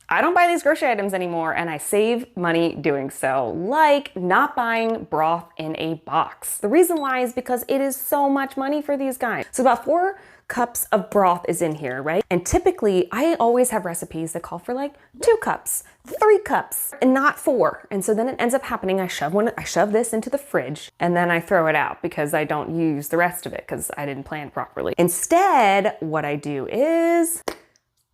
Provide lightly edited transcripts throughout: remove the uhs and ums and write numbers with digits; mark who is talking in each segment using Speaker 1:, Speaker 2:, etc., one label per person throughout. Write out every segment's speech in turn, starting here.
Speaker 1: I don't buy these grocery items anymore and I save money doing so, like not buying broth in a box. The reason why is because it is so much money for these guys. So about 4 cups of broth is in here, right? And typically I always have recipes that call for like 2 cups, 3 cups, and not 4. And so then it ends up happening, I shove this into the fridge and then I throw it out because I don't use the rest of it because I didn't plan properly. Instead, what I do is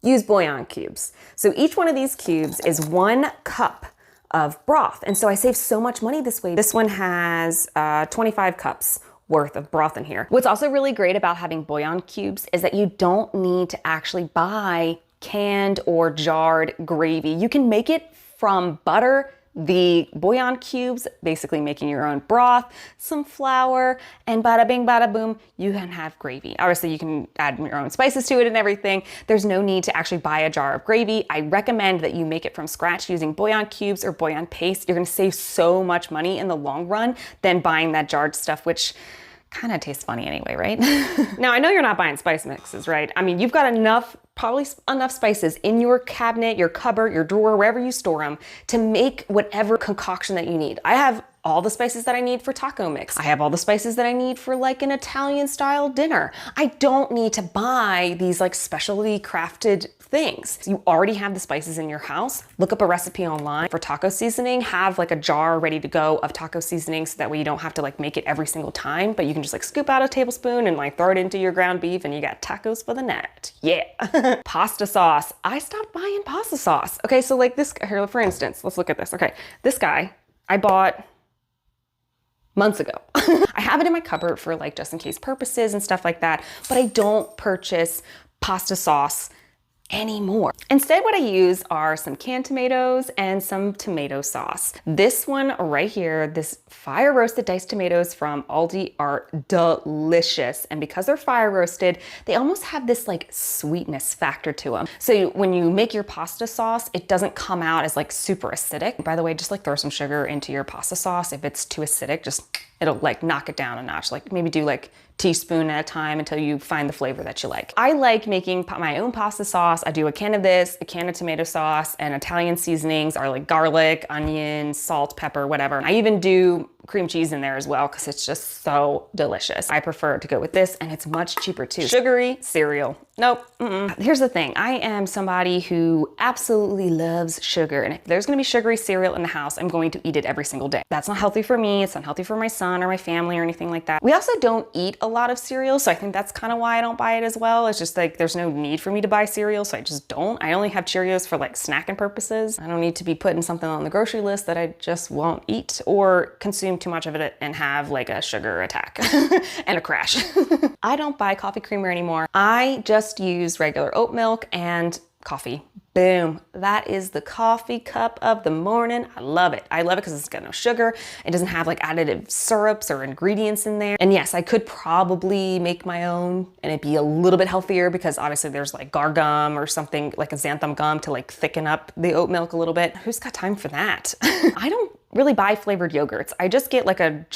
Speaker 1: use bouillon cubes. So each one of these cubes is 1 cup of broth. And so I save so much money this way. This one has 25 cups worth of broth in here. What's also really great about having bouillon cubes is that you don't need to actually buy canned or jarred gravy. You can make it from butter, the bouillon cubes, basically making your own broth, some flour, and bada bing, bada boom, you can have gravy. Obviously, you can add your own spices to it and everything. There's no need to actually buy a jar of gravy. I recommend that you make it from scratch using bouillon cubes or bouillon paste. You're gonna save so much money in the long run than buying that jarred stuff, which kind of tastes funny anyway, right? Now, I know you're not buying spice mixes, right? I mean, you've got probably enough spices in your cabinet, your cupboard, your drawer, wherever you store them to make whatever concoction that you need. I have all the spices that I need for taco mix. I have all the spices that I need for like an Italian style dinner. I don't need to buy these like specially crafted things. You already have the spices in your house. Look up a recipe online for taco seasoning, have like a jar ready to go of taco seasoning so that way you don't have to like make it every single time, but you can just like scoop out a tablespoon and like throw it into your ground beef and you got tacos for the night. Yeah. Pasta sauce. I stopped buying pasta sauce. Okay, so like this, here for instance, let's look at this. Okay, this guy I bought months ago. I have it in my cupboard for like just in case purposes and stuff like that, but I don't purchase pasta sauce anymore. Instead, what I use are some canned tomatoes and some tomato sauce. This one right here, this fire roasted diced tomatoes from Aldi are delicious. And because they're fire roasted, they almost have this like sweetness factor to them. So when you make your pasta sauce, it doesn't come out as like super acidic. By the way, just like throw some sugar into your pasta sauce. If it's too acidic, it'll like knock it down a notch. Like maybe do like teaspoon at a time until you find the flavor that you like. I like making my own pasta sauce. I do a can of this, a can of tomato sauce, and Italian seasonings are like garlic, onion, salt, pepper, whatever. I even do cream cheese in there as well because it's just so delicious. I prefer to go with this and it's much cheaper too. Sugary cereal. Nope. Here's the thing. I am somebody who absolutely loves sugar, and if there's gonna be sugary cereal in the house, I'm going to eat it every single day. That's not healthy for me. It's not healthy for my son or my family or anything like that. We also don't eat a lot of cereal, so I think that's kind of why I don't buy it as well. It's just like there's no need for me to buy cereal, so I just don't. I only have Cheerios for like snacking purposes. I don't need to be putting something on the grocery list that I just won't eat or consume too much of it and have like a sugar attack and a crash. I don't buy coffee creamer anymore. I just use regular oat milk and coffee. Boom. That is the coffee cup of the morning. I love it. I love it because it's got no sugar. It doesn't have like additive syrups or ingredients in there. And yes, I could probably make my own and it'd be a little bit healthier because obviously there's like guar gum or something like a xanthan gum to like thicken up the oat milk a little bit. Who's got time for that? I don't really buy flavored yogurts. I just get like a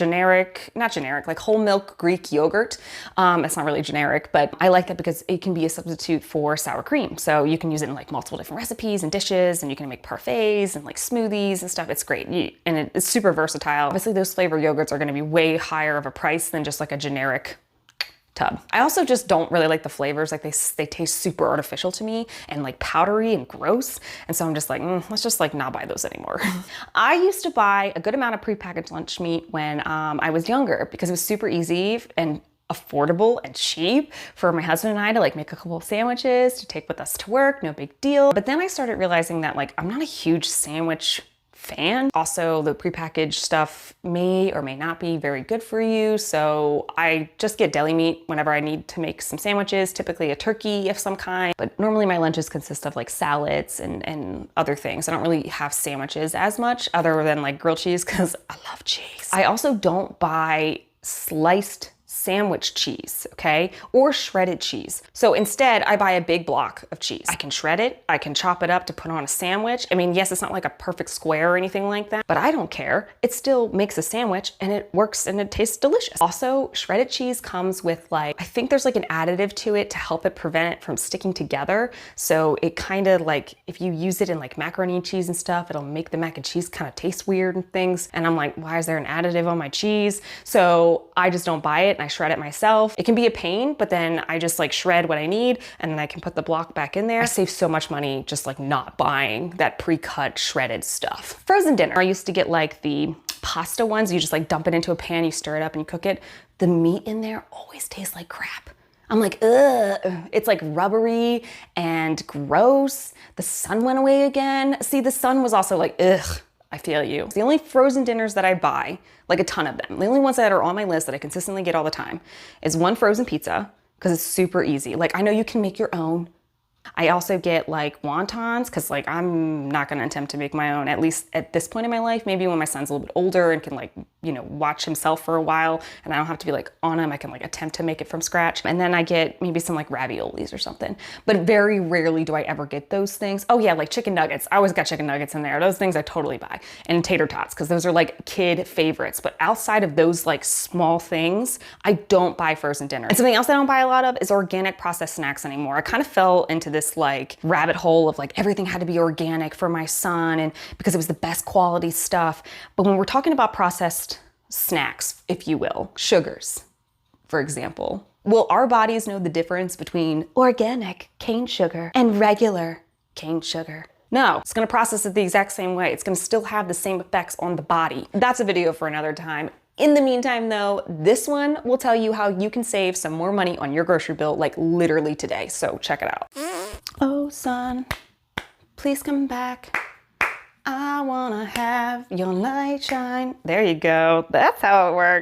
Speaker 1: like whole milk Greek yogurt. It's not really generic, but I like that because it can be a substitute for sour cream. So you can use it in like multiple different recipes and dishes, and you can make parfaits and like smoothies and stuff. It's great. And it's super versatile. Obviously those flavored yogurts are gonna be way higher of a price than just like a generic tub. I also just don't really like the flavors. Like they taste super artificial to me and like powdery and gross. And so I'm just like, let's just like not buy those anymore. I used to buy a good amount of prepackaged lunch meat when I was younger because it was super easy and affordable and cheap for my husband and I to like make a couple of sandwiches to take with us to work, no big deal. But then I started realizing that like I'm not a huge sandwich fan. Also, the prepackaged stuff may or may not be very good for you. So I just get deli meat whenever I need to make some sandwiches, typically a turkey of some kind. But normally my lunches consist of like salads and other things. I don't really have sandwiches as much other than like grilled cheese because I love cheese. I also don't buy sliced sandwich cheese, okay? Or shredded cheese. So instead, I buy a big block of cheese. I can shred it, I can chop it up to put on a sandwich. I mean, yes, it's not like a perfect square or anything like that, but I don't care. It still makes a sandwich and it works and it tastes delicious. Also, shredded cheese comes with like, I think there's like an additive to it to help it prevent it from sticking together. So it kind of like, if you use it in like macaroni and cheese and stuff, it'll make the mac and cheese kind of taste weird and things. And I'm like, why is there an additive on my cheese? So I just don't buy it and I shred it myself. It can be a pain, but then I just like shred what I need and then I can put the block back in there. I save so much money just like not buying that pre-cut shredded stuff. Frozen dinner. I used to get like the pasta ones. You just like dump it into a pan, you stir it up and you cook it. The meat in there always tastes like crap. I'm like, ugh, it's like rubbery and gross. The sun went away again. See, the sun was also like, ugh, I feel you. The only frozen dinners that I buy, like a ton of them, the only ones that are on my list that I consistently get all the time is one frozen pizza, because it's super easy. Like I know you can make your own. I also get like wontons because like I'm not going to attempt to make my own, at least at this point in my life. Maybe when my son's a little bit older and can like, you know, watch himself for a while and I don't have to be like on him, I can like attempt to make it from scratch. And then I get maybe some like raviolis or something, but very rarely do I ever get those things. Oh yeah, like chicken nuggets. I always got chicken nuggets in there. Those things I totally buy. And tater tots, because those are like kid favorites. But outside of those like small things, I don't buy frozen dinner. And something else I don't buy a lot of is organic processed snacks anymore. I kind of fell into this like rabbit hole of like everything had to be organic for my son and because it was the best quality stuff. But when we're talking about processed snacks, if you will, sugars, for example, will our bodies know the difference between organic cane sugar and regular cane sugar? No, it's gonna process it the exact same way. It's gonna still have the same effects on the body. That's a video for another time. In the meantime though, this one will tell you how you can save some more money on your grocery bill, like literally today. So check it out. Oh son, please come back. I wanna have your light shine. There you go. That's how it works.